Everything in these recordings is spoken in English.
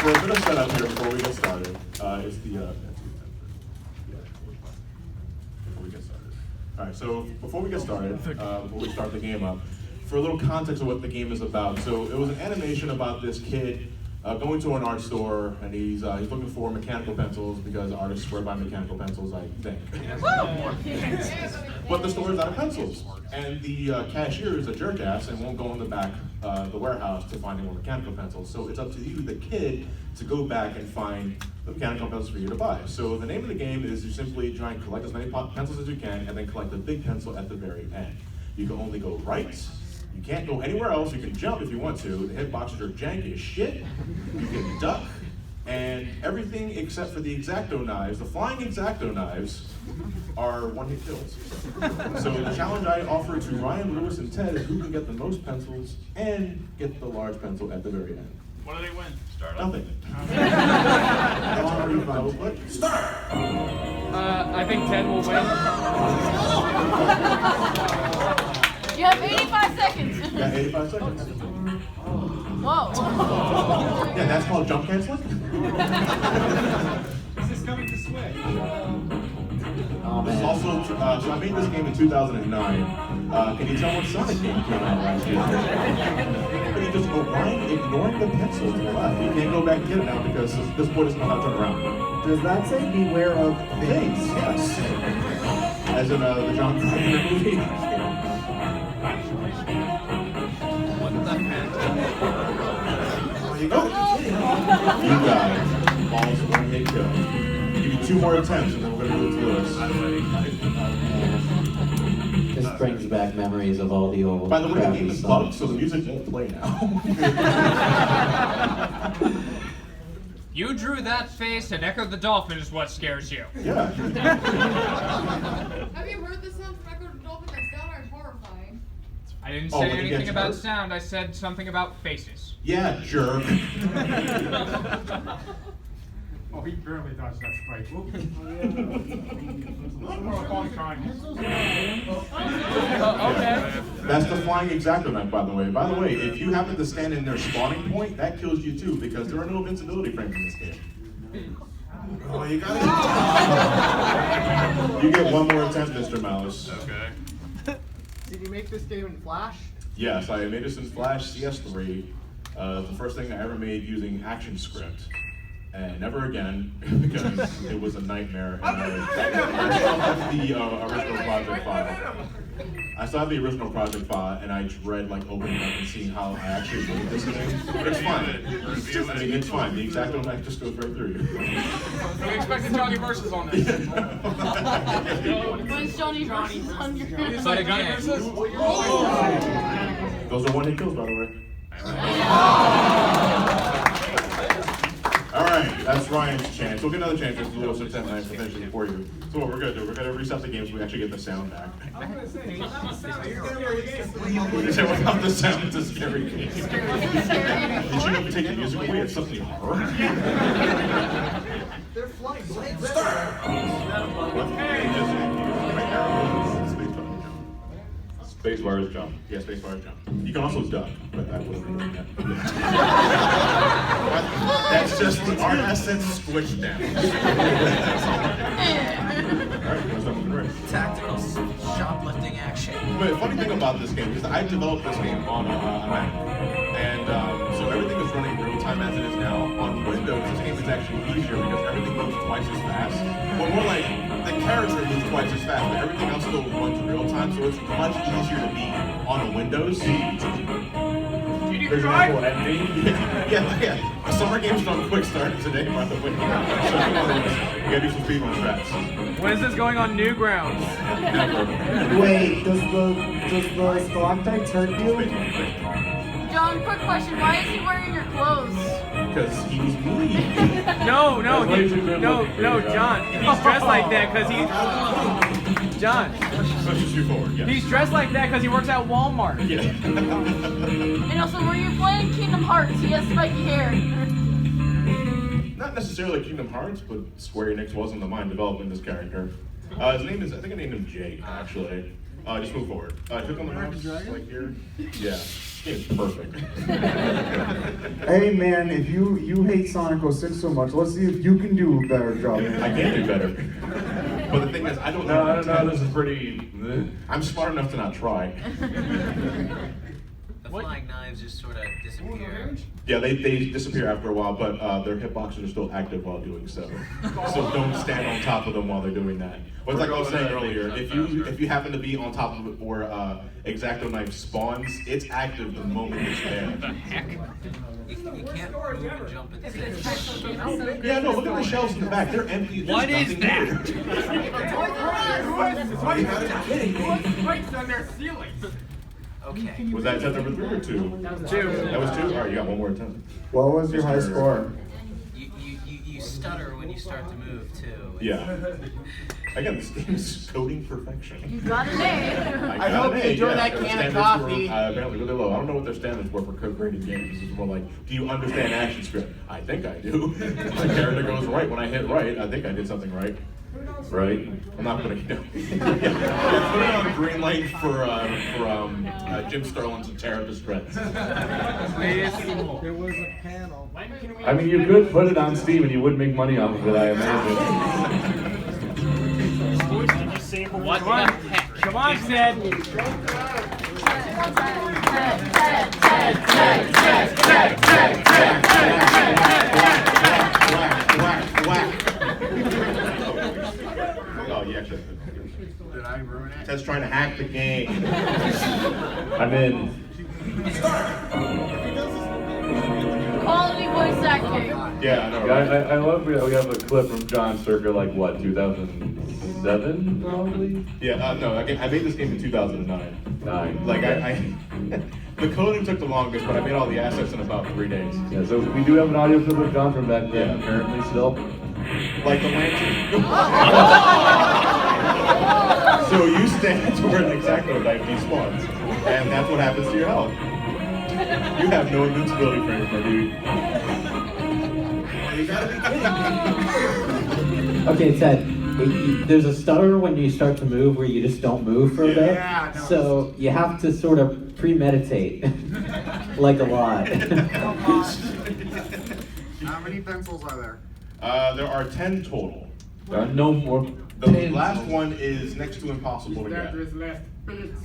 For a bit of setup here before we get started, it's the before we get started. All right, so before we get started, before we start the game up, for a little context of what the game is about. So it was an animation about this kid going to an art store, and he's looking for mechanical pencils because artists swear by mechanical pencils, I think. But the store is out of pencils, and the cashier is a jerk ass and won't go in the back the warehouse to find more mechanical pencils. So it's up to you, the kid, to go back and find the mechanical pencils for you to buy. So the name of the game is you simply try and collect as many pencils as you can, and then collect the big pencil at the very end. You can only go right. You can't go anywhere else. You can jump if you want to. The hitboxes are janky as shit. You can duck, and everything except for the X-Acto knives, the flying X-Acto knives, are one-hit kills. So the challenge I offer to Ryan, Lewis, and Ted is who can get the most pencils and get the large pencil at the very end. What do they win? Start up. Nothing. That's already final play. Start! I think Ted will win. You have 85 seconds. Yeah, 85 seconds. Whoa. Yeah, that's called jump canceling? Is this coming to Switch? This is also, so I made this game in 2009. Can you tell what Sonic game came out last year? But you just go right, ignoring the pencil to the left. You can't go back and get it now because this boy doesn't know how to turn around. Does that say beware of things? Yes. As in the John Carpenter movie. What the heck? There you go. You got it. Balls one hit kill. Give you 2 more attempts and then we're going to do it to Lewis. This brings back memories of all the old. By the way, the crappy game is songs. bugged, so the music won't play now. You drew that face, and Echo the Dolphin is what scares you. Yeah. Have you heard the sound from Echo the Dolphin? That sound are horrifying. I didn't Oh, say when he anything gets about hurt? sound, I said something about faces. Yeah, jerk. Oh, he barely dodged that spike. Okay. That's the flying X-Acto knife, by the way. By the way, if you happen to stand in their spawning point, that kills you too, because there are no invincibility frames in this game. Oh, you got it. You get 1 more attempt, Mr. Mouse. Okay. Did you make this game in Flash? Yes, I made this in Flash CS3. The first thing I ever made using ActionScript. And never again, because it was a nightmare. And I still have the original project file. I still have the original project file, and I dread like opening it up and seeing how I actually made this thing. But it's fine. I mean, it's fine. The X-Acto knife just goes right through you. We expected Johnny versus on this. When's Johnny versus on your But again, Those are one-hit kills, by the way. All right, that's Ryan's chance. We'll get another chance to Lewis and 10 to finish it for you. So what we're gonna do, we're gonna reset the game so we actually get the sound back. I'm gonna say, without the sound, you're gonna play the game. You say without the sound, it's a scary game. You shouldn't be taking music away, it's something horror. They're flying. Spacebar is jump. Yeah, spacebar is jump. You can also duck, but I wouldn't be doing that. That's just the art essence squished down. Alright, what's up with the race? Tactical shoplifting action. But the funny thing about this game is that I developed this game on a Mac. And so everything is running real time as it is now. On Windows, this game is actually easier because everything moves twice as fast. Or more like, the character moves twice as fast, but everything else still runs real time, so it's much easier to beat on a Windows. There's an actual ending. Yeah. A summer game's on quick start today, by the way. So you gotta do some speedrun strats. when is this going on Newgrounds? Never. Wait, does the stalactites hurt you? John, quick question. Why is he wearing your clothes? Because he's me. No, That's way too good looking for you, John. He's dressed like that because John. So just shoot forward, yes. He's dressed like that because he works at Walmart. Yeah. And also, when you're playing Kingdom Hearts, he has spiky hair. Not necessarily Kingdom Hearts, but Square Enix was in the mind developing this character. His name is, I think I named him Jake, actually. Just move forward. Click on the mouse, like here. Yeah. This game's perfect. Hey man, if you hate Sonic 06 so much, let's see if you can do a better job. I can do better. But the thing is, I don't know. No, this is pretty. I'm smart enough to not try. The flying knives just sort of disappear. Yeah, they disappear after a while, but their hitboxes are still active while doing so. So don't stand on top of them while they're doing that. But it's like I was saying earlier, if you happen to be on top of it or X-Acto knife spawns, it's active the moment it's there. The heck? You can't move and jump at the same time. Yeah, no, look at the shelves in the back. They're empty. There's What is nothing that? What's lights on their ceilings? Okay. Was that attempt number 3 or 2? That was 2. That was 2? Alright, you got one more attempt. What was your high score? You stutter when you start to move too. Yeah. Again, this game is coding perfection. You got an A. I hope you enjoy that their can of standards coffee. Were, apparently really low. I don't know what their standards were for code grading games. It's more like, do you understand action script? I think I do. The character goes right when I hit right. I think I did something right. Right? I'm not gonna put it on green light for Jim Sterling's and Terror Distress. There was a panel. I mean, you could put it on Steam and you would make money off of it, I imagine. What the heck? Come on, Ted. Whack. Oh, yeah, actually. Did I ruin it? Ted's trying to hack the game. I'm in. Quality voice acting. Yeah, I know, I, right? I love we have a clip from John circa like what, 2007 probably? Yeah, no, I made this game in 2009. Like, the coding took the longest, but I made all the assets in about 3 days. Yeah, so we do have an audio clip of John from back then, Yeah. apparently still. Like the lantern. So you stand to where an X-Acto knife despawns, and that's what happens to your health. You have no invincibility frames, my dude. You gotta be kidding me. Okay, Ted. There's a stutter when you start to move where you just don't move for a bit. Yeah, no, So you have to sort of premeditate, like a lot. How many pencils are there? There are 10 total. No more. The last one is next to impossible to That get, was left bits.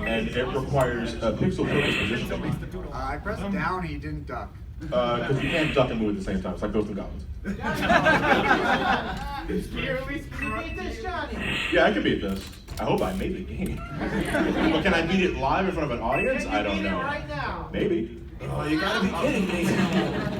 and it requires a pixel-focused positioning. I pressed down, he didn't duck. Because you can't duck and move at the same time. It's like Ghosts and Goblins. Yeah, I can beat this. I hope I made the game. But can I beat it live in front of an audience? I don't know. Maybe. Oh, you gotta be kidding me.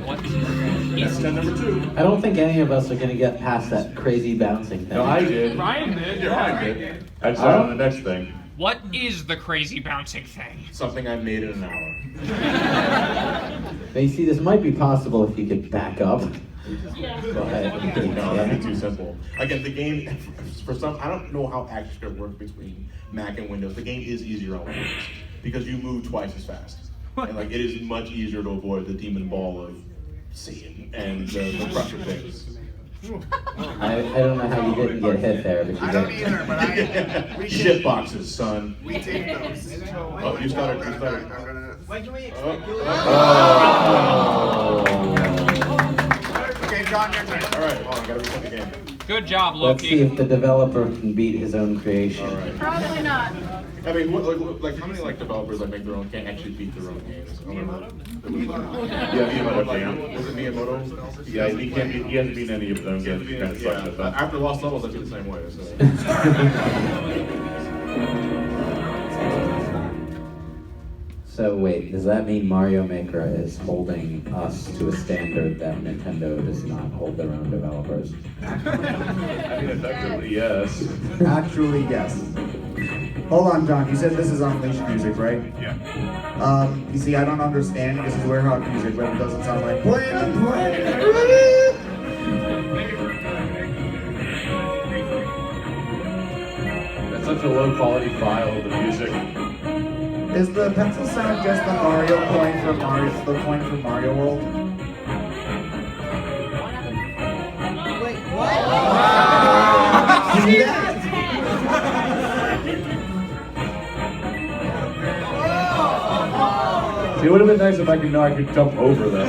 What? That's attempt number 2. I don't think any of us are gonna get past that crazy bouncing thing. No, I did. Ryan did. Yeah, I did. I just on the next thing. What is the crazy bouncing thing? Something I made in an hour. Now, you see, this might be possible if you could back up. Go ahead. No, that'd be too simple. Again, the game, for some, I don't know how ActionScript works between Mac and Windows. The game is easier on Windows because you move twice as fast. And like, it is much easier to avoid the demon ball of Satan and the pressure things. I don't know how you didn't get hit there, but you I don't did. either, but we Shit boxes, son. take those. Oh, you started. You started. I'm gonna. Okay, John, your turn. All right, well, I gotta reset the game. Good job, Let's see Loki. if the developer can beat his own creation. All right. Probably not. I mean, like how many developers make their own can't actually beat their own games? I don't know. Yeah, Miyamoto can't. Was it Miyamoto? Yeah, he hasn't beaten any of his own games. Kind of sucks at that. After Lost Levels, I feel the same way. So. So wait, does that mean Mario Maker is holding us to a standard that Nintendo does not hold their own developers? I mean, effectively, yes. Actually, yes. Hold on, John. You said this is Unleashed music, right? Yeah. You see, I don't understand. This is warehouse music, but it doesn't sound like play and play. That's such a low quality file of the music. Is the pencil sound just the Mario coin from Mario, the coin from Mario World? Wait, what? See that? See, It would have been nice if I could know I could jump over them.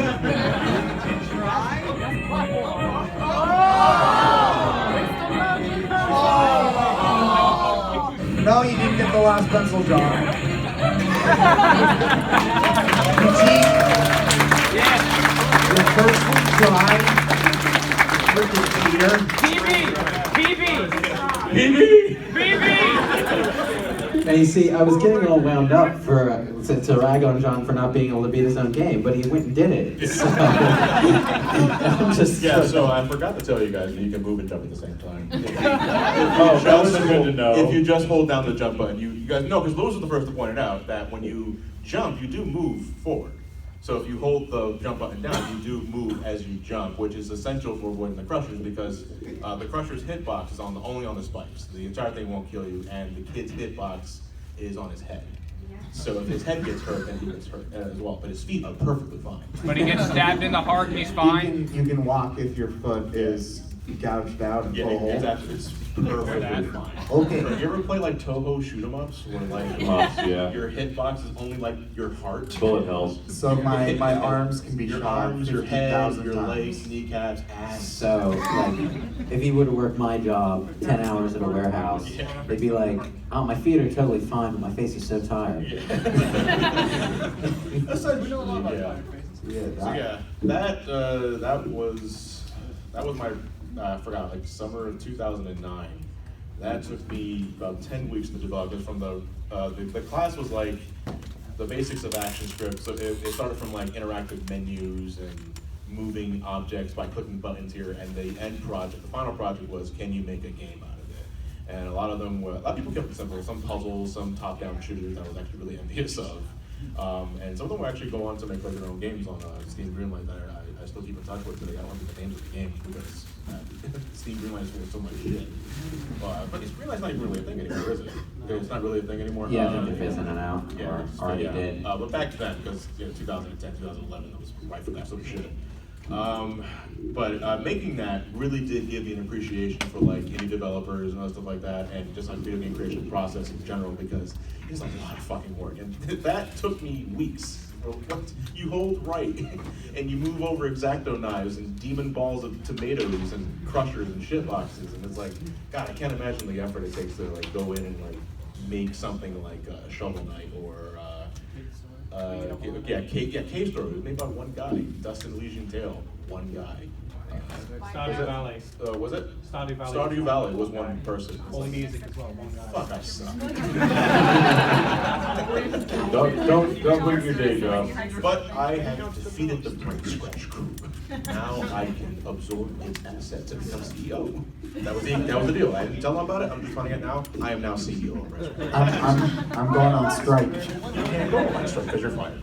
No, you didn't get the last pencil, John. Eugene, your first try with the cheater. And you see, I was getting all wound up to rag on John for not being able to beat his own game, but he went and did it. So, I'm just so I forgot to tell you guys that you can move and jump at the same time. Oh, that was good to know. If you just hold down the jump button, you guys know, because Lewis was the first to point it out, that when you jump, you do move forward. So if you hold the jump button down, you do move as you jump, which is essential for avoiding the crushers, because the crusher's hitbox is only on the spikes. The entire thing won't kill you, and the kid's hitbox is on his head. So if his head gets hurt, then he gets hurt as well. But his feet are perfectly fine. But he gets stabbed in the heart and he's fine. You can walk if your foot is gouged out and pull a hole. Exactly. It's perfectly fine. Okay. You ever play like Toho shoot 'em ups, where like Yeah. your hitbox is only like your heart? Bullet hells. So my arms can be Your shot arms, your head, 50,000 your times. legs, kneecaps, ass. So, like, if he would have worked my job 10 hours at a warehouse, they'd be like, oh, my feet are totally fine, but my face is so tired. Essentially, Yeah, that was my I forgot, like summer of 2009. That took me about 10 weeks to develop. It from the class was like the basics of action script. So it started from like interactive menus and moving objects by clicking buttons here, and the final project was, can you make a game out of it? And a lot of people kept it simple. Some puzzles, some top-down shooters I was actually really envious of. And some of them will actually go on to make like their own games on Steam Greenlight that I still keep in touch with today. I don't get the names of the games because Steam Greenlight is doing so much shit. But Greenlight's not even really a thing anymore, is it? It's not really a thing anymore? Yeah, I think they're phasing it out, Yeah, or already did. but back then, because 2010, 2011, that was right for that sort of shit. But making that really did give me an appreciation for like indie developers and other stuff like that, and just like video game creation process in general, because it's a lot of fucking work, and that took me weeks. You hold right, and you move over X-Acto knives and demon balls of tomatoes and crushers and shit boxes, and it's like, God, I can't imagine the effort it takes to like go in and like make something like Shovel Knight or Cave Story. It was made by one guy, Dustin Elysian Tale, one guy. Stardew Valley. Was it? Stardew Valley. Stardew Valley was one person. All the music as well, one guy. Fuck, I suck. Don't quit your day job. But I have defeated the BrainScratch crew. Now I can absorb its assets and become CEO. That was the deal. I didn't tell them about it. I'm just finding out now. I am now CEO of BrainScratch. I'm going on strike. You can't go on strike because you're fired.